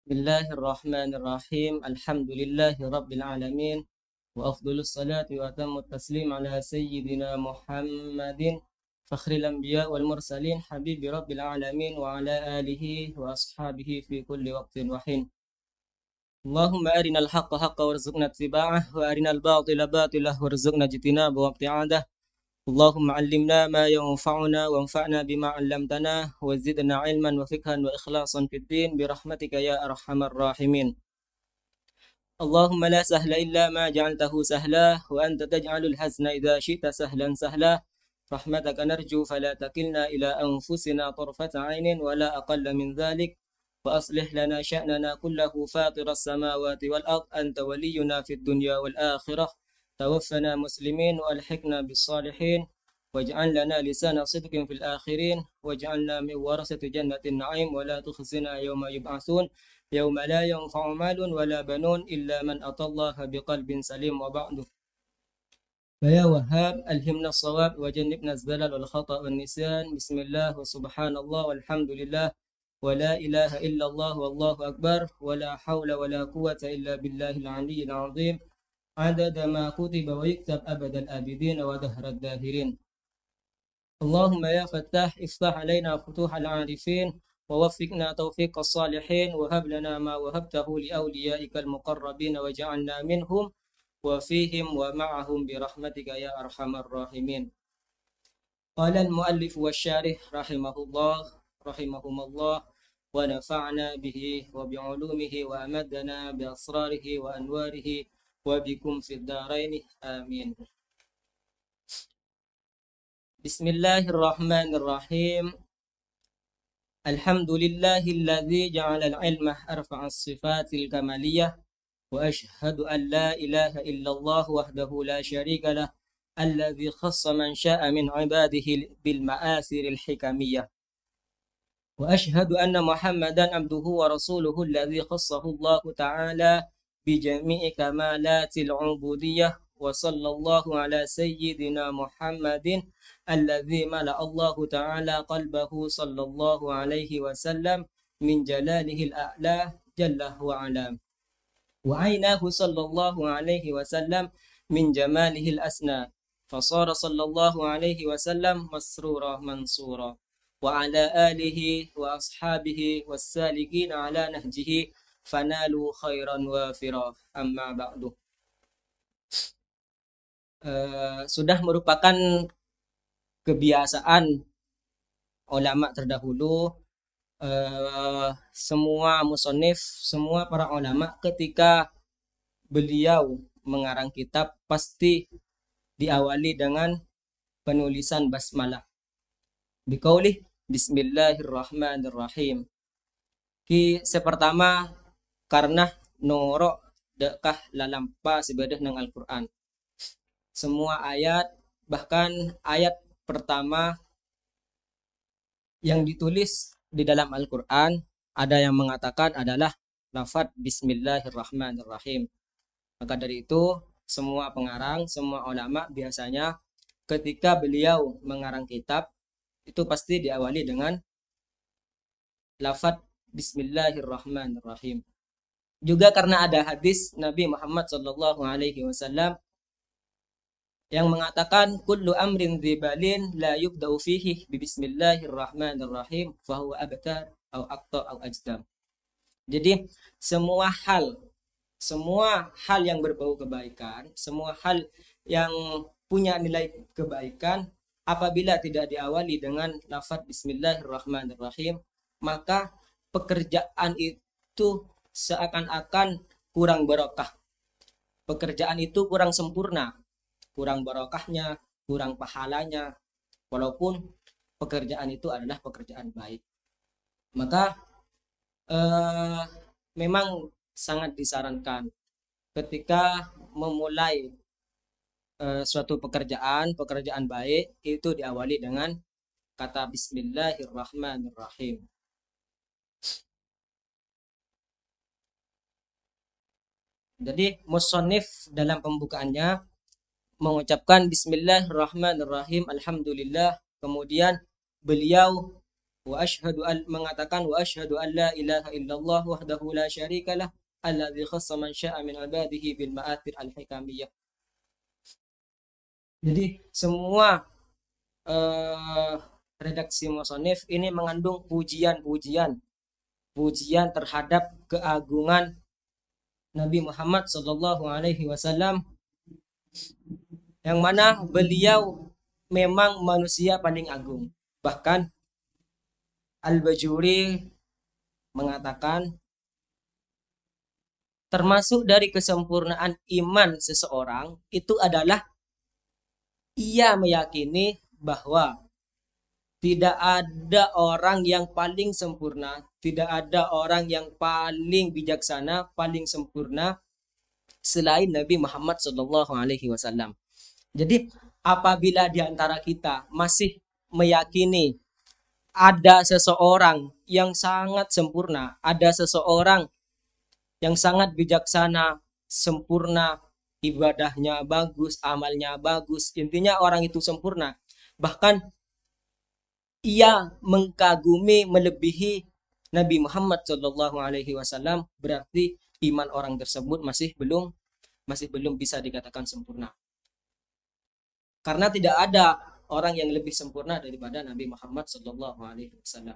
Bismillahirrahmanirrahim. Alhamdulillahi rabbil alamin. Wa afdhalus salati wa atammut taslim ala sayyidina Muhammadin fakhril anbiya wal mursalin habibi rabbil alamin wa ala alihi wa ashabihi fi kulli waqtin wa hin. Allahumma arinal haqqa haqqa warzuqna ittiba'ah wa arinal batila batilah warzuqna ijtinaba wa ibti'adah. Allahumma 'allimna ma yanfa'una wanfa'na bima 'allamtana wa zidna 'ilman wa fiqhan wa ikhlasan fid din bi rahmatika ya arhamar rahimin. Allahumma la sahla illa ma ja'altahu sahla wa anta taj'alul hazna idza syi'ta sahlan sahla. Rahmataka narju fala takilna ila anfusina tarfata 'ainin wa la aqalla min dhalik. Wa aslih lana sya'nana kullahu fatiras samawati wal ard anta waliyuna fid dunya wal akhirah. توفنا مسلمين والحقنا بالصالحين واجعل لنا لسان صدق في الآخرين واجعلنا من ورثة جنة النعيم ولا تخزنا يوم يبعثون يوم لا ينفع مال ولا بنون إلا من أتى الله بقلب سليم وبعد فيا وهاب ألهمنا الصواب وجنبنا الزلل والخطأ والنسيان بسم الله وسبحان الله والحمد لله ولا إله إلا الله والله أكبر ولا حول ولا قوة إلا بالله العلي العظيم عدد ما كتب ويكتب أبد الآبدين ودهر الداهرين. اللهم يا فتاح افتح علينا فتوح العارفين ووفقنا توفيق الصالحين وهب لنا ما وهبته لأوليائك المقربين وجعلنا منهم وفيهم ومعهم برحمتك يا أرحم الراحمين. قال المؤلف والشارح رحمهم الله ونفعنا به وبعلومه وأمدنا بأسراره وأنواره وبكم في الدارين آمين. بسم الله الرحمن الرحيم. الحمد لله الذي جعل العلم أرفع الصفات الكمالية وأشهد أن لا إله إلا الله وحده لا شريك له الذي خص من شاء من عباده بالمآثر الحكمية وأشهد أن محمدا عبده ورسوله الذي خصه الله تعالى بجميع كمالات العبودية وصلى الله على سيدنا محمد الذي ملأ الله تعالى قلبه صلى الله عليه وسلم من جلاله الأعلى جل وعلا وعيناه صلى الله عليه وسلم من جماله الأسنى فصار صلى الله عليه وسلم مسرورا منصورا وعلى آله وأصحابه والسالكين على نهجه فنالوا خيرا وافرا amma ba'du. Sudah merupakan kebiasaan ulama terdahulu, semua musonif, semua para ulama ketika beliau mengarang kitab pasti diawali dengan penulisan basmalah. Biqaulih Bismillahirrahmanirrahim. Sepertama karena norok dekah lalampa sebedah nang Al-Quran. Semua ayat, bahkan ayat pertama yang ditulis di dalam Al-Quran ada yang mengatakan adalah lafaz Bismillahirrahmanirrahim. Maka dari itu semua pengarang, semua ulama biasanya ketika beliau mengarang kitab itu pasti diawali dengan lafaz Bismillahirrahmanirrahim. Juga karena ada hadis Nabi Muhammad SAW yang mengatakan kullu amrin dzibalin la yubda'u fihi bi bismillahirrahmanirrahim fahuwa abtar au aqta au ajdam. Jadi semua hal yang berbau kebaikan, semua hal yang punya nilai kebaikan apabila tidak diawali dengan lafaz bismillahirrahmanirrahim, maka pekerjaan itu seakan-akan kurang barokah. Pekerjaan itu kurang sempurna, kurang barokahnya, kurang pahalanya, walaupun pekerjaan itu adalah pekerjaan baik. Maka memang sangat disarankan ketika memulai suatu pekerjaan baik itu diawali dengan kata Bismillahirrahmanirrahim. Jadi musannif dalam pembukaannya mengucapkan Bismillahirrahmanirrahim, Alhamdulillah. Kemudian beliau wa asyhadu an mengatakan wa asyhadu an la ilaha illallah wahdahu la syarikalah alladzi khassa man syaa min ibadihi bil ma'athir al hikamiyah. Jadi semua uh, redaksi musannif ini mengandung pujian terhadap keagungan Nabi Muhammad sallallahu alaihi wasallam, yang mana beliau memang manusia paling agung. Bahkan Al-Bajuri mengatakan termasuk dari kesempurnaan iman seseorang itu adalah ia meyakini bahwa tidak ada orang yang paling sempurna, tidak ada orang yang paling bijaksana, paling sempurna selain Nabi Muhammad sallallahu alaihi wasallam. Jadi apabila di antara kita masih meyakini ada seseorang yang sangat sempurna, ada seseorang yang sangat bijaksana, sempurna, ibadahnya bagus, amalnya bagus, intinya orang itu sempurna. Bahkan ia mengkagumi, melebihi Nabi Muhammad Shallallahu Alaihi Wasallam, berarti iman orang tersebut masih belum bisa dikatakan sempurna. Karena tidak ada orang yang lebih sempurna daripada Nabi Muhammad Shallallahu Alaihi Wasallam.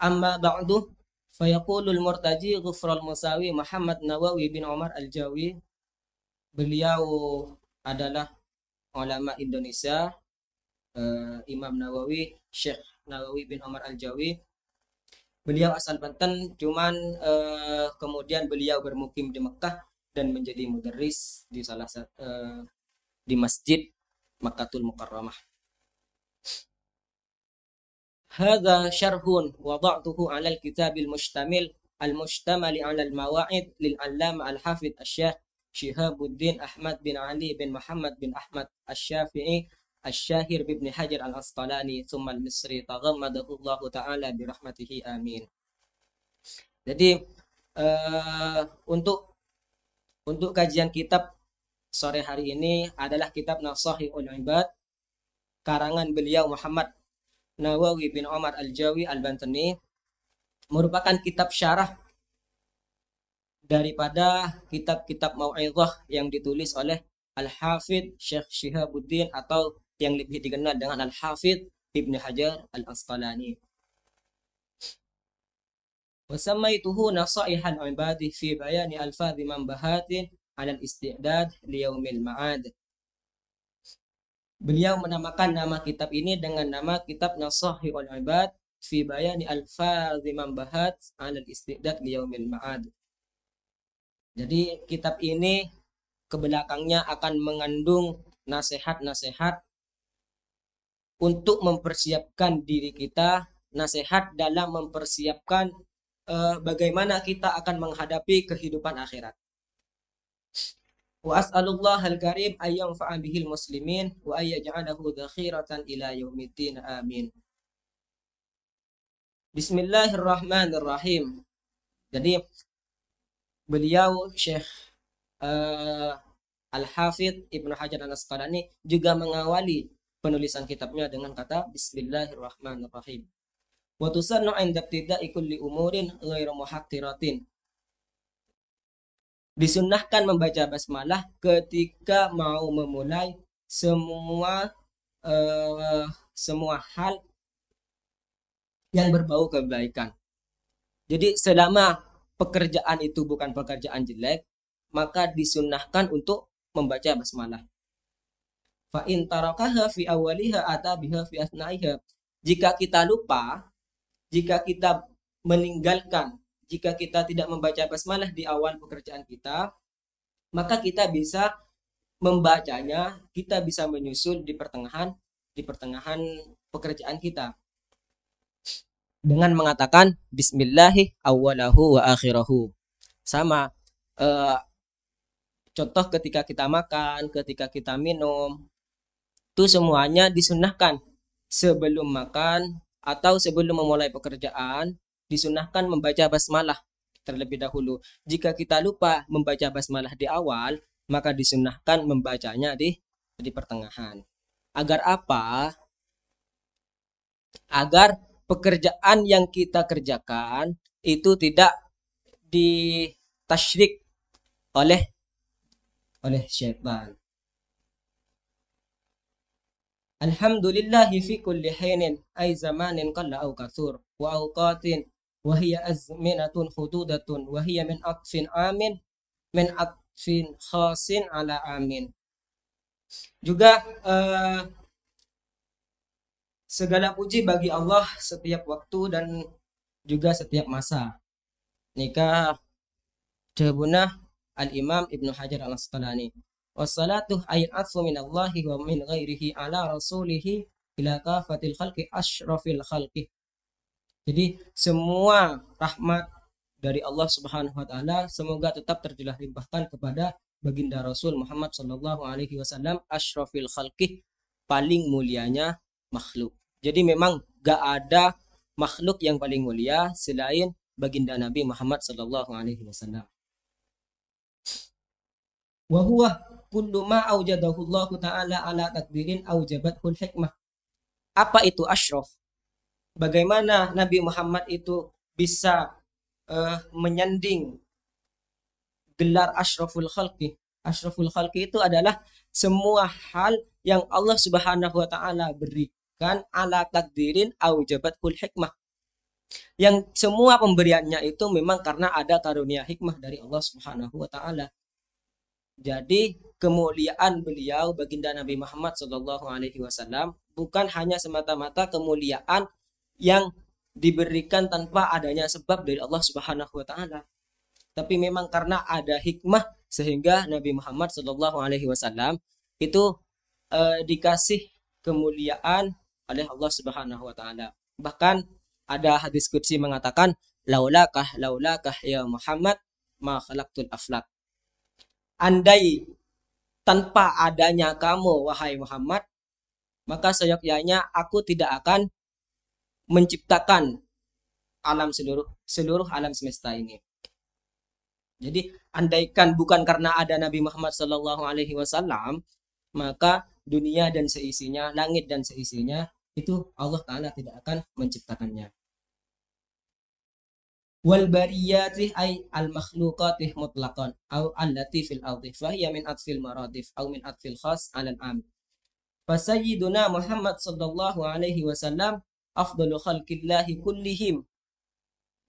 Amma ba'du, fayaqulul murtaji ghufral musawi Muhammad Nawawi bin Umar Al-Jawi. Beliau adalah ulama Indonesia, Imam Nawawi, Syekh Nawawi bin Umar Al-Jawi. Beliau asal Banten, cuman kemudian beliau bermukim di Mekah dan menjadi mudarris di salah satu di Masjid Makkatul Mukarramah. Hadza syarhun wada'tuhu 'ala al-kitab al-mustamil al-mushtamali 'ala al-mawa'id lil-'allama al-hafidh asy-syekh Syihabuddin Ahmad bin Ali bin Muhammad bin Ahmad Asy-Syafi'i Asy-Syahir bin Hajar Al-Asqalani tsumma al-Misri taghammadahu Allah taala bi rahmatihi amin. Jadi untuk kajian kitab sore hari ini adalah kitab Nasahihul Ibad karangan beliau Muhammad Nawawi bin Umar Al-Jawi Al-Bantani, merupakan kitab syarah daripada kitab-kitab mau'izah yang ditulis oleh Al-Hafidh Syekh Syihabuddin atau yang lebih dikenal dengan Al-Hafidh Ibn Hajar Al-Asqalani. Wasamaituhu nasaihal ibadi fi bayani alfadhi manbahatin 'ala al-isti'dad liyaumil ma'ad. Beliau menamakan nama kitab ini dengan nama kitab Nasahihul Ibad fi bayani alfadhi manbahat 'ala al-isti'dad liyaumil ma'ad. Jadi kitab ini kebelakangnya akan mengandung nasihat-nasihat untuk mempersiapkan diri kita, nasihat dalam mempersiapkan bagaimana kita akan menghadapi kehidupan akhirat. Wa as'alullah al-karim ay yanfa'a bihil muslimin wa ay yaj'alahu dhakhiratan ila yaumiddin amin. Bismillahirrahmanirrahim. Jadi beliau Syekh Al-Hafidh Ibnu Hajar Al-Asqalani juga mengawali penulisan kitabnya dengan kata Bismillahirrahmanirrahim. Wa tusannu 'inda ibtida'i kulli umurin ghairu muhaqqiratin. Disunnahkan membaca basmalah ketika mau memulai semua hal yang berbau kebaikan. Jadi selama pekerjaan itu bukan pekerjaan jelek, maka disunnahkan untuk membaca basmalah. Fa in tarakaha fi awwaliha ata biha fi asna'iha. Jika kita lupa, jika kita meninggalkan, jika kita tidak membaca basmalah di awal pekerjaan kita, maka kita bisa membacanya, kita bisa menyusul di pertengahan pekerjaan kita dengan mengatakan bismillahi awwalahu wa akhirahu. Sama contoh ketika kita makan, ketika kita minum, itu semuanya disunnahkan sebelum makan atau sebelum memulai pekerjaan, disunnahkan membaca basmalah terlebih dahulu. Jika kita lupa membaca basmalah di awal, maka disunnahkan membacanya di pertengahan. Agar apa? agar pekerjaan yang kita kerjakan itu tidak ditasyrik oleh syaitan. Alhamdulillahi fi kulli hinin ay zamanin qalla au kathur wa awqatin wa hiya azminatun hududatun wa hiya min aqfin amin min aqfin khasin ala amin. Juga segala puji bagi Allah setiap waktu dan juga setiap masa. Nikah Jabunah Al-Imam Ibnu Hajar Al-Asqalani. Wassalatu ayat atfu minallahi wa min ghairihi ala rasulihi ila kafatil khalqi asyrafil khalqi. Jadi semua rahmat dari Allah Subhanahu wa taala semoga tetap tercurah limpahkan kepada baginda Rasul Muhammad sallallahu alaihi wasallam asyrafil khalqi, paling mulianya makhluk. Jadi memang gak ada makhluk yang paling mulia selain baginda Nabi Muhammad sallallahu alaihi wasallam. Wa huwa kullu ma aujadahu Allah taala ala takdirin aujabathul hikmah. Apa itu asyraf? Bagaimana Nabi Muhammad itu bisa menyanding gelar asyraful khalqi? Asyraful khalqi itu adalah semua hal yang Allah Subhanahu wa taala berikan ala takdirin aujabathul hikmah. Yang semua pemberiannya itu memang karena ada karunia hikmah dari Allah Subhanahu wa taala. Jadi kemuliaan beliau baginda Nabi Muhammad sallallahu alaihi wasallam bukan hanya semata-mata kemuliaan yang diberikan tanpa adanya sebab dari Allah Subhanahu wa taala. Tapi memang karena ada hikmah sehingga Nabi Muhammad sallallahu alaihi wasallam itu dikasih kemuliaan oleh Allah Subhanahu wa taala. Bahkan ada hadis qudsi mengatakan laulakah ya Muhammad ma khalaqtul aflak. Andai tanpa adanya kamu wahai Muhammad, maka seyogyanya aku tidak akan menciptakan alam seluruh alam semesta ini. Jadi andaikan bukan karena ada Nabi Muhammad sallallahu alaihi wasallam, maka dunia dan seisinya, langit dan seisinya itu Allah taala tidak akan menciptakannya. Wal bariyati ay al makhluqati mutlaqan aw allati fil ardi fa hiya min atfil maradif aw min atfil khas ala al am. Fa sayyiduna Muhammad sallallahu alaihi wasallam afdalu khalqillahi kullihim.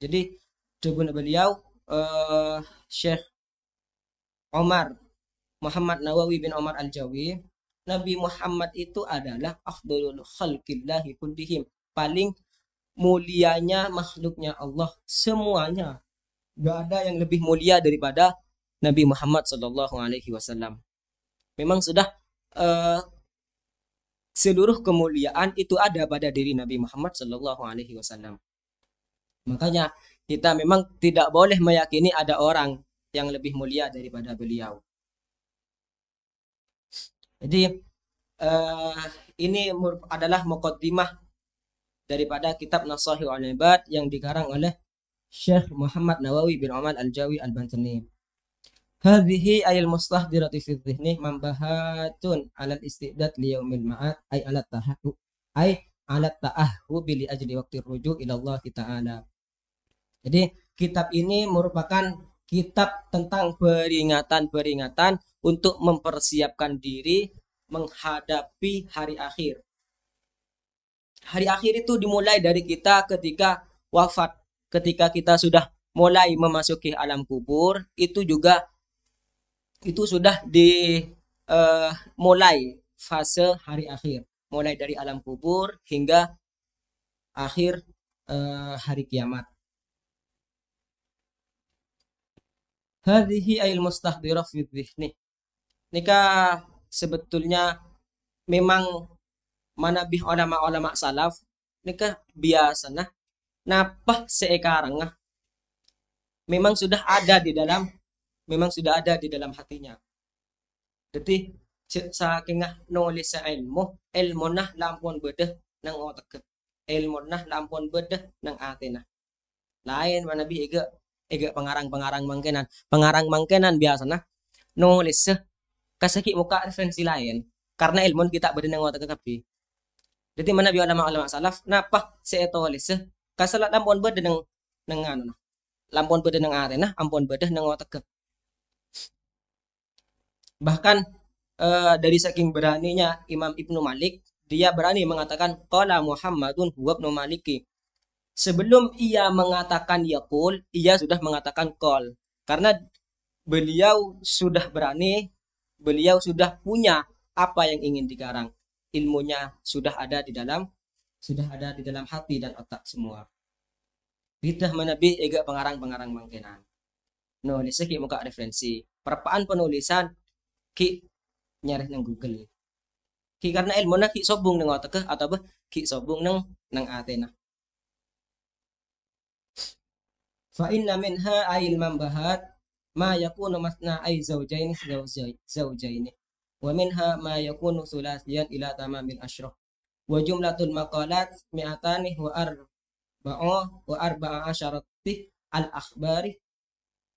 Jadi jawaban beliau Syekh Omar Muhammad Nawawi bin Omar Al-Jawi, Nabi Muhammad itu adalah afdalul khalqillahi kullihim, paling mulianya makhluknya Allah semuanya. Gak ada yang lebih mulia daripada Nabi Muhammad sallallahu alaihi wasallam. Memang sudah seluruh kemuliaan itu ada pada diri Nabi Muhammad sallallahu alaihi wasallam. Makanya kita memang tidak boleh meyakini ada orang yang lebih mulia daripada beliau. Jadi ini adalah muqaddimah daripada kitab Nasahih al-Ibad yang dikarang oleh Syekh Muhammad Nawawi bin Omar Al-Jawi Al-Bantani. Hadhihi ayil mustahdirati fi dhihni mambahatun ala al-istidad li yaumil ma'ad ay ala ta'ahhub li ajli waqti rujuk ila Allah taala. Jadi kitab ini merupakan kitab tentang peringatan-peringatan untuk mempersiapkan diri menghadapi hari akhir. Hari akhir itu dimulai dari kita ketika wafat. Ketika kita sudah mulai memasuki alam kubur, itu juga itu sudah mulai fase hari akhir. Mulai dari alam kubur hingga akhir hari kiamat. Hadhihi ayil mustahdhirah fi dhihni. Nikah sebetulnya memang manabih ulama-ulama salaf nikah biasa napah seekarang memang sudah ada di dalam hatinya. Jadi saking nulis ilmu lampun bedah nang otak, ilmu lampun bedah nang atina. Lain manabih ega pengarang mangkenan biasa nulis kasaki muka referensi lain karena ilmu kita bedah nang otak tapi Jadi mana bi ulama-ulama salaf napa seetolis kasalat lampun bede neng anu nah. Lampun bede neng arena, ampun bede neng otak. Bahkan dari saking beraninya Imam Ibnu Malik, dia berani mengatakan qala Muhammadun huwa ibnu Maliki. Sebelum ia mengatakan yaqul, ia sudah mengatakan qol. Karena beliau sudah berani, beliau sudah punya apa yang ingin dikarang. Ilmunya sudah ada di dalam hati dan otak semua. Bidah menebi ega pengarang-pengarang mangkenan. Nulis ki muka referensi. Perapaan penulisan ki nyari nang Google. Ki karena ilmu ki sobung nang otak atau apa ki sobung nang atena. Fa inna minha ail mambahat ma yakunu masna ay zawjaini wa minha ma yakunu sulasiyan ila tamamil asyrah wa jumlatul maqalat mi'atani wa arba'a asyarati al akhbari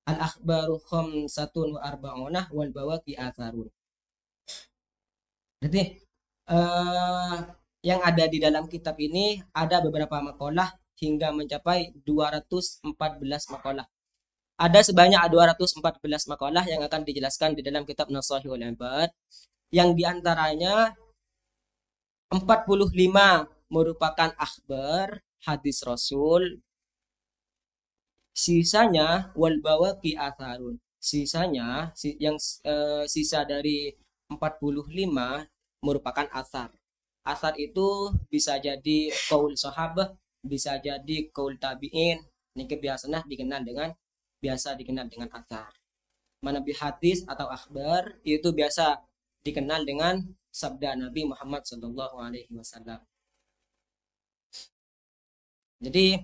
al akhbaru khamsatun wa arba'una wal bawaqi atharun. Jadi eh, yang ada di dalam kitab ini ada beberapa makalah hingga mencapai 214 makalah. Ada sebanyak 214 makalah yang akan dijelaskan di dalam kitab Nasahihul Ibad, yang diantaranya 45 merupakan akhbar hadis Rasul, sisanya wal bawaqi atharun. Sisanya sisa dari 45 merupakan asar. Asar itu bisa jadi qaul sahabah, bisa jadi qaul tabi'in. Ini biasa dikenal dengan asar. Manabi hadis atau akhbar itu biasa dikenal dengan sabda Nabi Muhammad Sallallahu Alaihi Wasallam. Jadi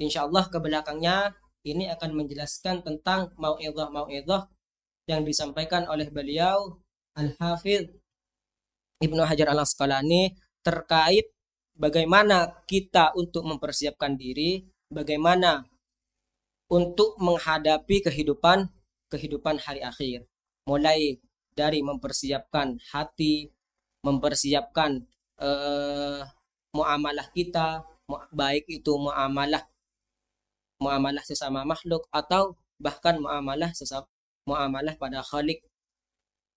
insya Allah ke belakangnya ini akan menjelaskan tentang mau'idhah yang disampaikan oleh beliau Al-Hafidh Ibnu Hajar Al-Asqalani terkait bagaimana kita untuk mempersiapkan diri, bagaimana untuk menghadapi kehidupan hari akhir. Mulai dari mempersiapkan hati, mempersiapkan muamalah kita, baik itu muamalah sesama makhluk atau bahkan muamalah pada Khalik,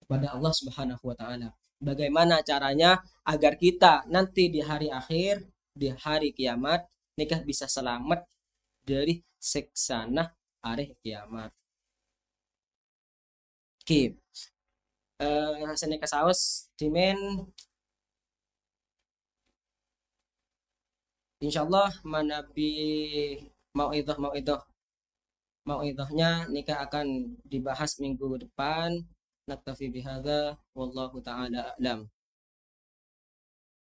pada Allah Subhanahu wa taala. Bagaimana caranya agar kita nanti di hari akhir, di hari kiamat nikah bisa selamat dari seksana hari kiamat. Oke. Seni kasaus dimen insyaallah manabi mau'idhahnya nikah akan dibahas minggu depan. Naktafi bihadza wallahu taala a'lam.